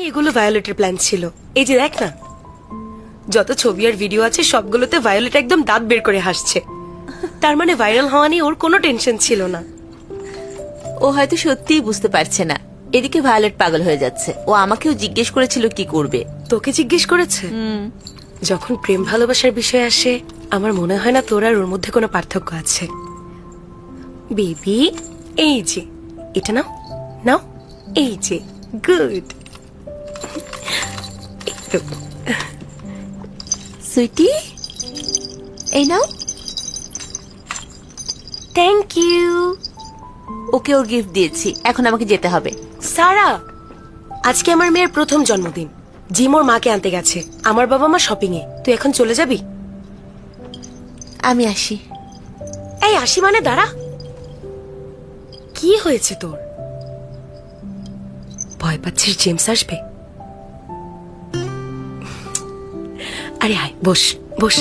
এগুলো ভায়োলেটের প্ল্যান ছিল। এই যে দেখ না, যত ছবি আর ভিডিও আছে সবগুলোতে ভায়োলেট একদম দাঁত বের করে হাসছে। তার মানে ভাইরাল হওয়া নিয়ে ওর কোনো টেনশন ছিল না। ও হয়তো সত্যিই বুঝতে পারছে না, এদিকে ভায়োলেট পাগল হয়ে যাচ্ছে। ও আমাকেও জিজ্ঞেস করেছিল কি করবে। তোকে জিজ্ঞেস করেছে? যখন প্রেম ভালোবাসার বিষয় আসে আমার মনে হয় না তোর আর ওর মধ্যে কোনো পার্থক্য আছে। বেবি, এই যে এটা নাও, নাও, এই যে গুড। সুইটি, এই নাও। Thank you. ওকে ওর গিফট দিয়েছি, এখন আমাকে যেতে হবে। সারা, আজকে আমার মেয়ের প্রথম জন্মদিন। জিম ওর মাকে আনতে গেছে, আমার বাবা মা শপিং এ। তুই এখন চলে যাবি? আমি আসি। এই আসি মানে দাঁড়া। কি হয়েছে তোর? ভয় পাচ্ছিস জেমস আসবে? আরে আয়, বস বস।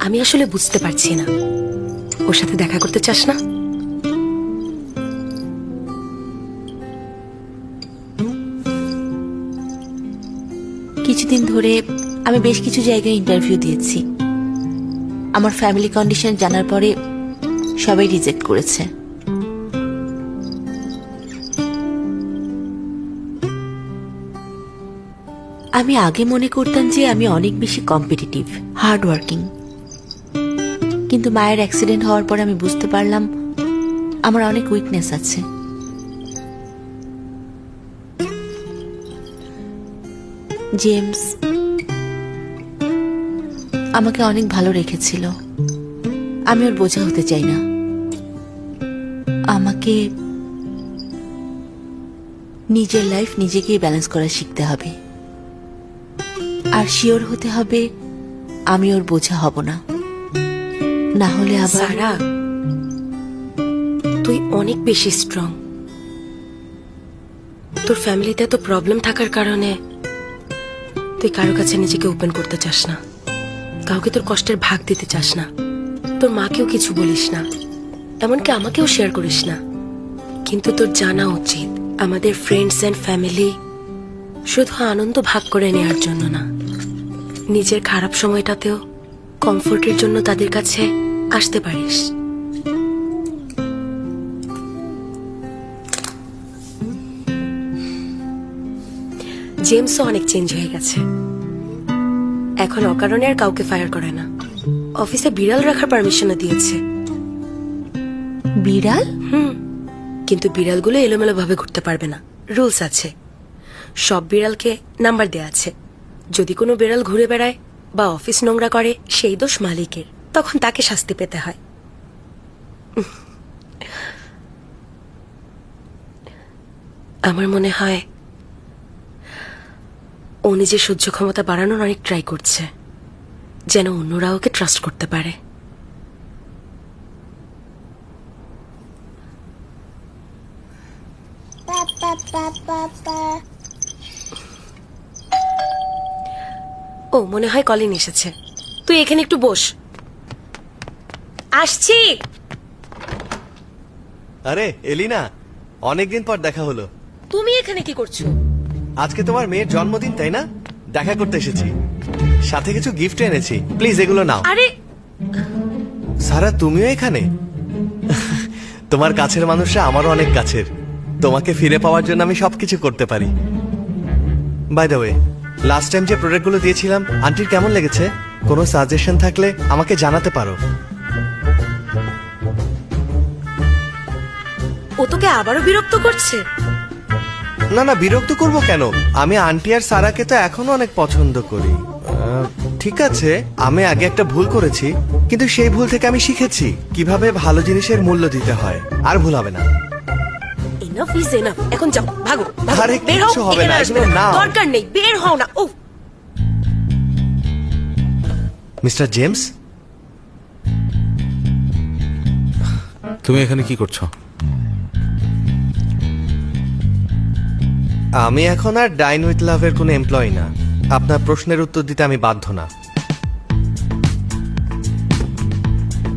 আমি আসলে বুঝতে পারছি না, ওর সাথে দেখা করতে চাস না? কিছুদিন ধরে আমি বেশ কিছু জায়গায় ইন্টারভিউ দিয়েছি। আমার ফ্যামিলি কন্ডিশন জানার পরে সবাই রিজেক্ট করেছে। আমি আগে মনে করতাম যে আমি অনেক বেশি কম্পিটিটিভ, হার্ড ওয়ার্কিং, কিন্তু মায়ের অ্যাক্সিডেন্ট হওয়ার পরে আমি বুঝতে পারলাম আমার অনেক উইকনেস আছে। জেমস আমাকে অনেক ভালো রেখেছিল, আমি ওর বোঝা হতে চাই না। আমাকে নিজের লাইফ নিজেকেই ব্যালেন্স করা শিখতে হবে, আর শিওর হতে হবে আমি ওর বোঝা হব না, না হলে আবার। সারা, তুই অনেক বেশি স্ট্রং। তোর ফ্যামিলিতে এত প্রবলেম থাকার কারণে তুই কারো কাছে নিজেকে ওপেন করতে চাস না, কাউকে তোর কষ্টের ভাগ দিতে চাস না, তোর মাকেও কিছু বলিস না, এমনকি আমাকেও শেয়ার করিস না। কিন্তু তোর জানা উচিত আমাদের ফ্রেন্ডস এন্ড ফ্যামিলি শুধু আনন্দ ভাগ করে নেওয়ার জন্য না, নিজের খারাপ সময়টাতেও কমফোর্টের জন্য তাদের কাছে আসতে পারিস। জেমসও অনেক চেঞ্জ হয়ে গেছে, এখন অকারণে আর কাউকে ফায়ার করে না, অফিসে বিড়াল রাখার পারমিশনও দিয়েছে। বিড়াল? কিন্তু বিড়ালগুলো এলোমেলো ভাবে ঘুরতে পারবে না, রুলস আছে। সব বিড়ালকে নাম্বার দেয়া আছে, যদি কোনো বিড়াল ঘুরে বেড়ায় বা অফিস নোংরা করে সেই দোষ মালিকের, তখন তাকে শাস্তি পেতে হয়। আমার মনে হয় ও নিজের সহ্য ক্ষমতা বাড়ানোর অনেক ট্রাই করছে, যেন অন্যরা ওকে ট্রাস্ট করতে পারে। ও মনে হয় কলিন এসেছে, তুই এখানে একটু বস। আসছি। আরে এলিনা, অনেকদিন পর দেখা হলো। তুমি এখানে কি করছো? আজকে তোমার মেয়ের জন্মদিন তাই না? দেখা করতে এসেছি, সাথে কিছু গিফট এনেছি, প্লিজ এগুলো নাও। আরে সারা, তুমিও এখানে? তোমার কাছের মানুষরা আমারও অনেক কাছের, তোমাকে ফিরে পাওয়ার জন্য আমি সবকিছু করতে পারি। By the way, last time যে প্রোডাক্টগুলো দিয়েছিলাম আন্টির কেমন লেগেছে? কোনো সাজেশন থাকলে আমাকে জানাতে পারো। ও তোকে আবারও বিরক্ত করছে? না না, বিরক্ত করব কেন? আমি আন্টি আর সারাকে তো এখনো অনেক পছন্দ করি। ঠিক আছে, আমি আগে একটা ভুল করেছি, কিন্তু সেই ভুল থেকে আমি শিখেছি কিভাবে ভালো জিনিসের মূল্য দিতে হয়, আর ভুল হবে না। এনাফ ইজ এনাফ, এখন যাও, ভাগো ভাগো, আরে বের হও, কিচ্ছু হবে এখানে না, আসবে এগুলো না, নাও। দরকার নেই, বের হও না। ও মিস্টার জেমস, তুমি এখানে কি করছো? আমি এখন আর ডাইন উইথ লাভের কোনো এমপ্লয়ি না, আপনার প্রশ্নের উত্তর দিতে আমি বাধ্য না।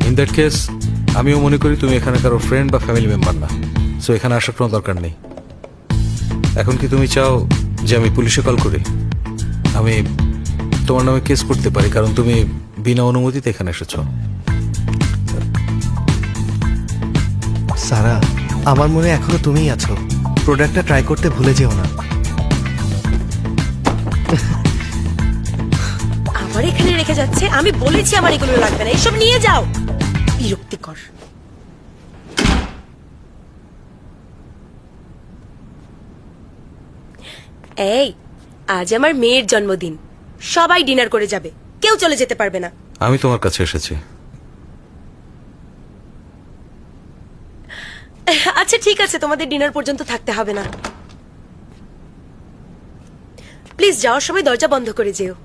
ইন দ্যাট কেস আমিও মনে করি তুমি এখানে কারো ফ্রেন্ড বা ফ্যামিলি মেম্বার না, সো এখানে আসার কোনো দরকার নেই। এখন কি তুমি চাও যে আমি পুলিশে কল করি? আমি তোমার নামে কেস করতে পারি, কারণ তুমি বিনা অনুমতিতে এখানে এসেছো। সারা, আমার মনে হয় এখনো তুমিই আছো। প্রোডাক্টটা ট্রাই করতে ভুলে যেও না। আবার এখানে রেখে যাচ্ছে। আমি বলেছি আমার এগুলো লাগবে না, এসব নিয়ে যাও। বিরক্তিকর। এই, আজ আমার মেয়ের জন্মদিন, সবাই ডিনার করে যাবে, কেউ চলে যেতে পারবে না। আমি তোমার কাছে এসেছি। আচ্ছা ঠিক আছে, তোমাদের ডিনার পর্যন্ত থাকতে হবে না। প্লিজ যাওয়ার সময় দরজা বন্ধ করে যেও।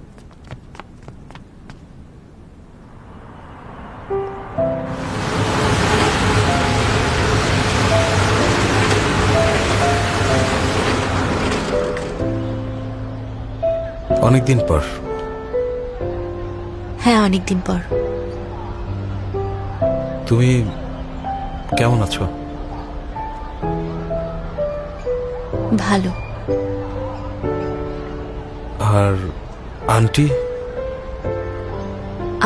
অনেকদিন পর। হ্যাঁ, অনেকদিন পর। তুমি কেমন আছো? ভালো। আর আন্টি?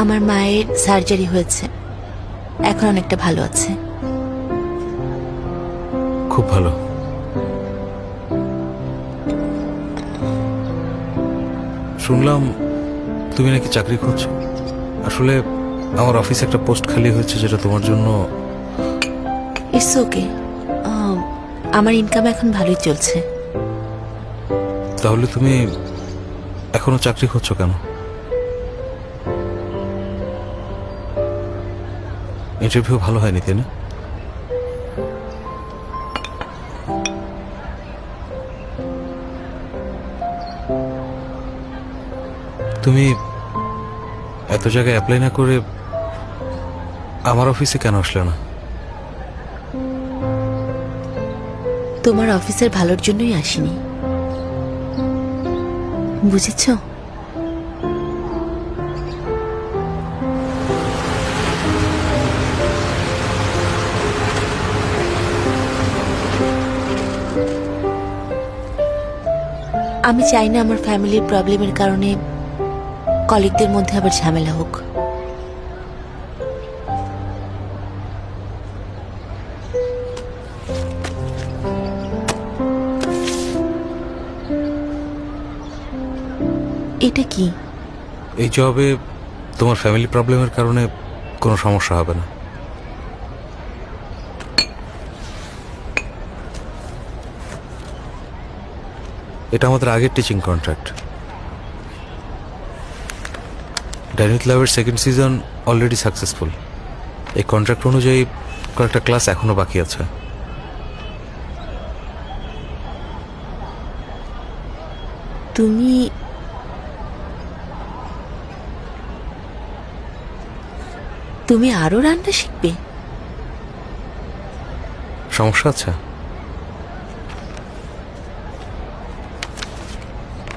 আমার মায়ের সার্জারি হয়েছে, এখন অনেকটা ভালো আছে। খুব ভালো। শুনলাম তুমি নাকি চাকরি করছো। আসলে আমার অফিসে একটা পোস্ট খালি হয়েছে, যেটা তোমার জন্য। ইটস ওকে, আমার ইনকাম এখন ভালোই চলছে। তাহলে তুমি এখনো চাকরি করছো কেন? ইন্টারভিউ ভালো হয়নি, তাই না? তুমি এত জায়গায় অ্যাপ্লাই না করে আমার অফিসে কেন আসলে না? তোমার অফিসের ভালোর জন্যই আসিনি, বুঝেছো? আমি চাই না আমার ফ্যামিলির প্রবলেমের কারণে কলিগদের মধ্যে আবার ঝামেলা হোক। এটা কি? এই জবে তোমার ফ্যামিলি প্রবলেমের কারণে কোনো সমস্যা হবে না। এটা আমাদের আগের টিচিং কন্ট্রাক্ট। ড্যানিয়েল ক্লাবের সেকেন্ড সিজন অলরেডি সাকসেসফুল। এই কন্ট্রাক্ট অনুযায়ী কয়েকটা ক্লাস এখনো বাকি আছে। তুমি তুমি আরো রান্না শিখবে? সমস্যা আছে?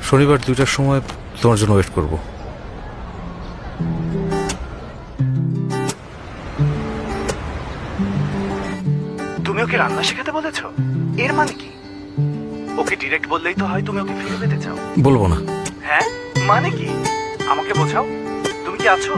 শনিবার 2টার সময় তোমার জন্য ওয়েট করব। তুমি ওকে রান্না শেখাতে বলেছো? এর মানে কি? ওকে ডিরেক্ট বললেই তো হয় তুমি ওকে ফিরে পেতে চাও। বলবো না। হ্যাঁ, মানে কি? আমাকে বোঝাও। তুমি কি আছো?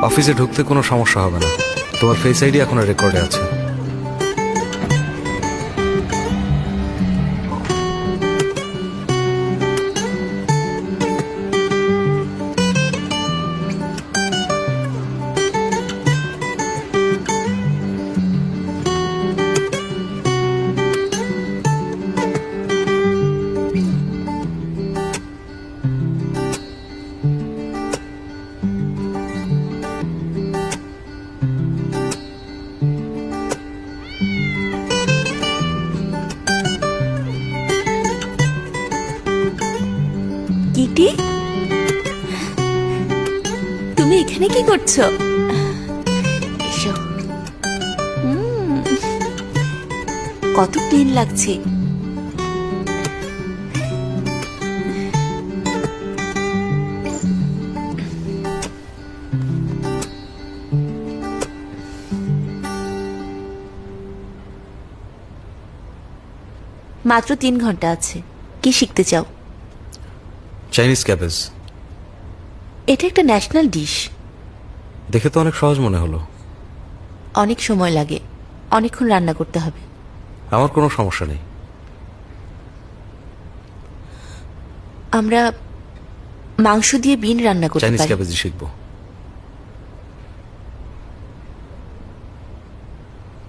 অফিসে ঢুকতে কোনো সমস্যা হবে না। তোমার ফেস আইডি এখনো রেকর্ডে আছে। কিটি, তুমি এখানে কি করছো? এসো। কত ক্লিন লাগছে। মাত্র 3 ঘন্টা আছে। কি শিখতে চাও? Chinese cabbage. এটা একটা ন্যাশনাল ডিশ। দেখে তো অনেক সহজ মনে হলো। অনেক সময় লাগে, অনেকক্ষণ রান্না করতে হবে। আমার কোনো সমস্যা নেই। আমরা মাংস দিয়ে বিন রান্না করতে চাইনিজ পারি। ক্যাবেজই শিখবো।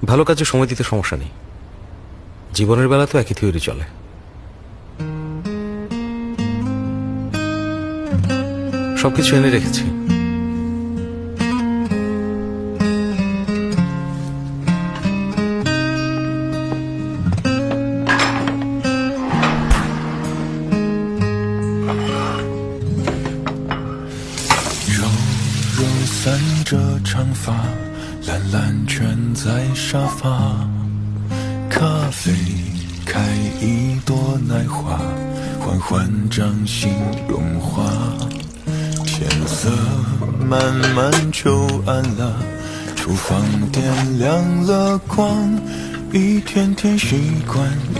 ভালো কাজে সময় দিতে সমস্যা নেই। জীবনের বেলা তো একই থিওরি চলে। সবকিছু এনে রেখেছি।柔柔散着长发，懒懒蜷在沙发。咖啡开一朵奶花，缓缓掌心融化。天色慢慢就暗了，厨房点亮了光。一天天习惯，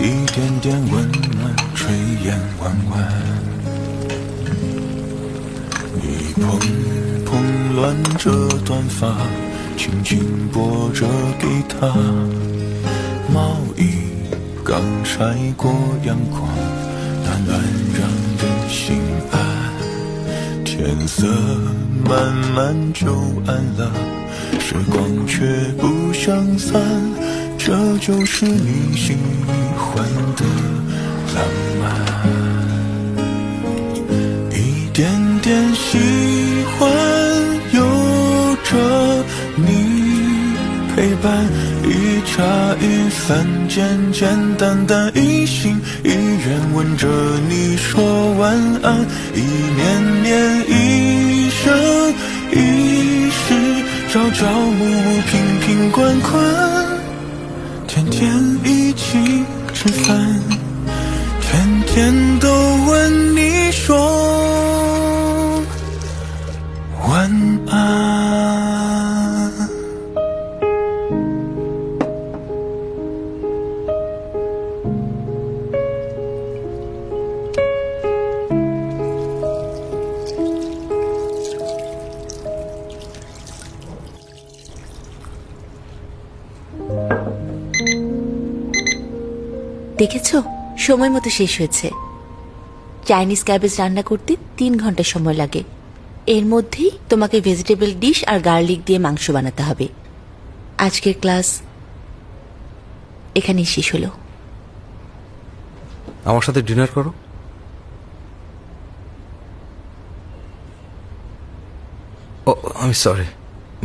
一点点温暖，炊烟弯弯。你蓬蓬乱着短发，轻轻拨着吉他。毛衣刚晒过阳光，暖暖让人心安。天色慢慢就暗了，时光却不想散，这就是你喜欢的浪漫。一点点喜欢，有着你陪伴，一茶一饭，简简单单，一心一愿吻着你说晚安，一年年，一生一世，朝朝暮暮，瓶瓶罐罐，天天一起吃饭，天天都问你说晚安。দেখেছো, সময় মতো শেষ হয়েছে। চাইনিজ ক্যাবেজ রান্না করতে 3 ঘন্টা সময় লাগে। এর মধ্যেই তোমাকে ভেজিটেবল ডিশ আর গার্লিক দিয়ে মাংস বানাতে হবে। আজকের ক্লাস এখানেই শেষ হলো। আমার সাথে ডিনার করো। ও, আমি সরি,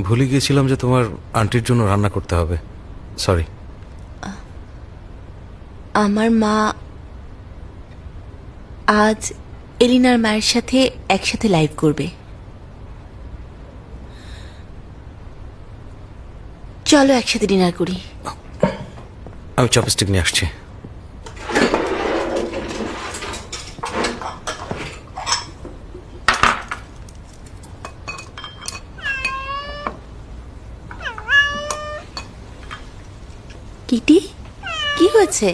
ভুলে গিয়েছিলাম যে তোমার আন্টির জন্য রান্না করতে হবে। সরি। আমার মা আজ এলিনার মায়ের সাথে একসাথে লাইভ করবে। চলো একসাথে ডিনার করি। আমি চপস্টিক নিয়ে আসছি। কিটি, কি হয়েছে?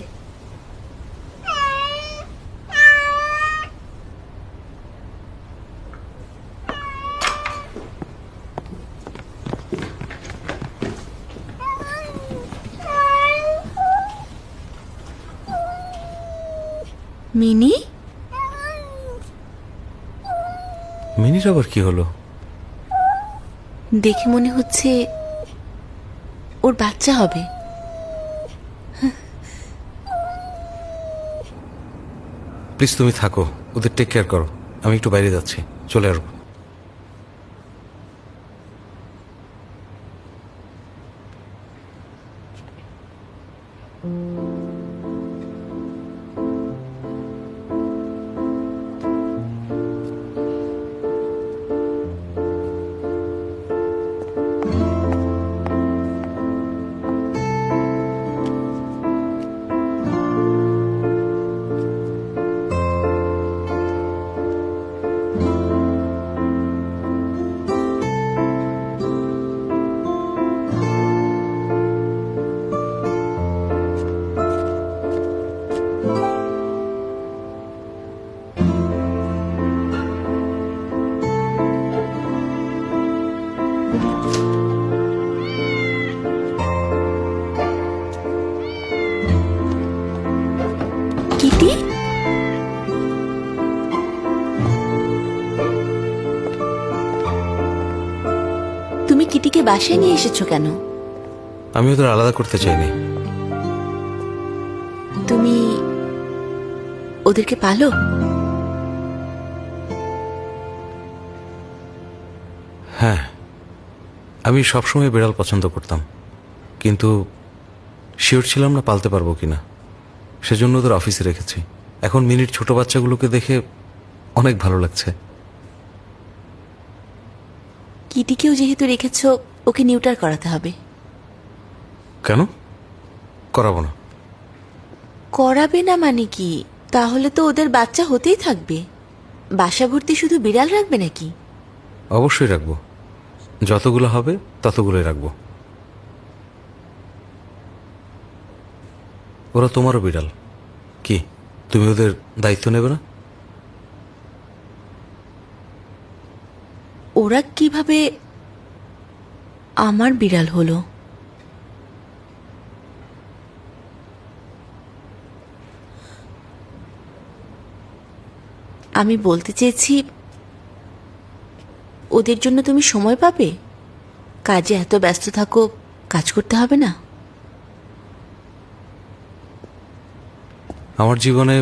মিনি, মিনির আবার কি হলো? দেখে মনে হচ্ছে ওর বাচ্চা হবে। প্লিজ তুমি থাকো, ওদের টেক কেয়ার করো। আমি একটু বাইরে যাচ্ছি, চলে আসবো। কিটিকে বাসায় নিয়ে এসেছো কেন? আমি ওদের আলাদা করতে চাইনি। তুমি ওদেরকে পালো? হ্যাঁ, আমি সবসময় বিড়াল পছন্দ করতাম, কিন্তু শিওর ছিলাম না পালতে পারবো কিনা। সেজন্য ওদের অফিসে রেখেছি। এখন মিনির ছোট বাচ্চাগুলোকে দেখে অনেক ভালো লাগছে। কিটিকেও যেহেতু রেখেছো, ওকে নিউটার করাতে হবে। কেন করাবো না? করাবে না মানে কি? তাহলে তো ওদের বাচ্চা হতেই থাকবে। বাসা ভর্তি শুধু বিড়াল রাখবে নাকি? অবশ্যই রাখবো, যতগুলো হবে ততগুলোই রাখবো। ওরা তোমারও বিড়াল, কি তুমি ওদের দায়িত্ব নেবে না? ওরা কিভাবে আমার বিড়াল হলো? আমি বলতে চেয়েছি, ওদের জন্য তুমি সময় পাবে? কাজে এত ব্যস্ত থাকো, কাজ করতে হবে না? আমার জীবনে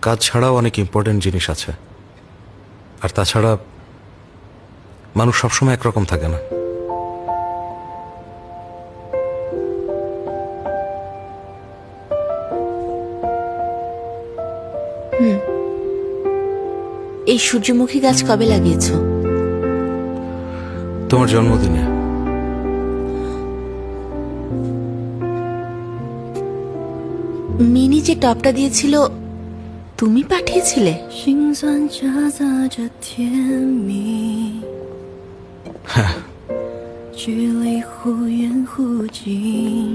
কাজ ছাড়াও অনেক ইম্পর্টেন্ট জিনিস আছে। আর তাছাড়া মানুষ সবসময় একরকম থাকে না। এই সূর্যমুখী গাছ কবে লাগিয়েছো? তোমার জন্মদিনে। মিনি যে টপটা দিয়েছিল, তুমি পাঠিয়েছিলে?心酸夹杂着甜蜜，距离忽远忽近。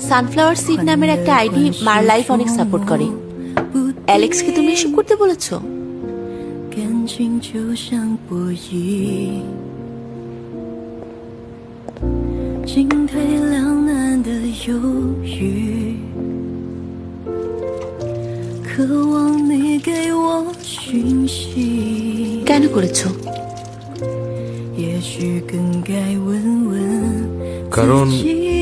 সানফ্লাওয়ার সিড নামের একটা আইডি মার লাইফ অনেক সাপোর্ট করে। অ্যালেক্সকে তুমি এসব করতে বলেছো?感情就像波音，进退两难的犹豫，渴望你给我讯息。 কেন করেছো?也许更该问问 কারণ 自己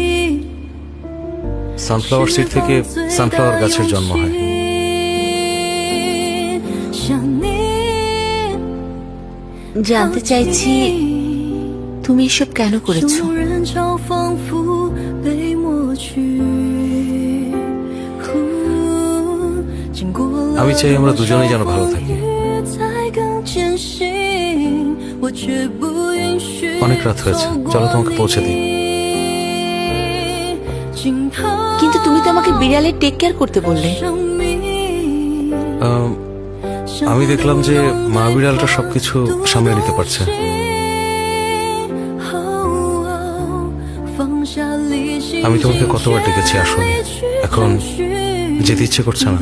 সানফ্লাওয়ার সিড থেকে সানফ্লাওয়ার গাছের জন্ম হয়। জানতে চাইছি, তুমি এসব কেন করেছো? আমি চাই আমরা দুজনেই যেন ভালো থাকি। অনেক রাত হয়েছে, চলো তোমাকে পৌঁছে দিই। কিন্তু তুমি তো আমাকে বিড়ালের টেক কেয়ার করতে বললে। আমি দেখলাম যে মা বিড়ালটা সবকিছু সামলে নিতে পারছে। আমি তোমাকে কতবার ডেকেছি আসোনি, এখন যেতে ইচ্ছে করছে না।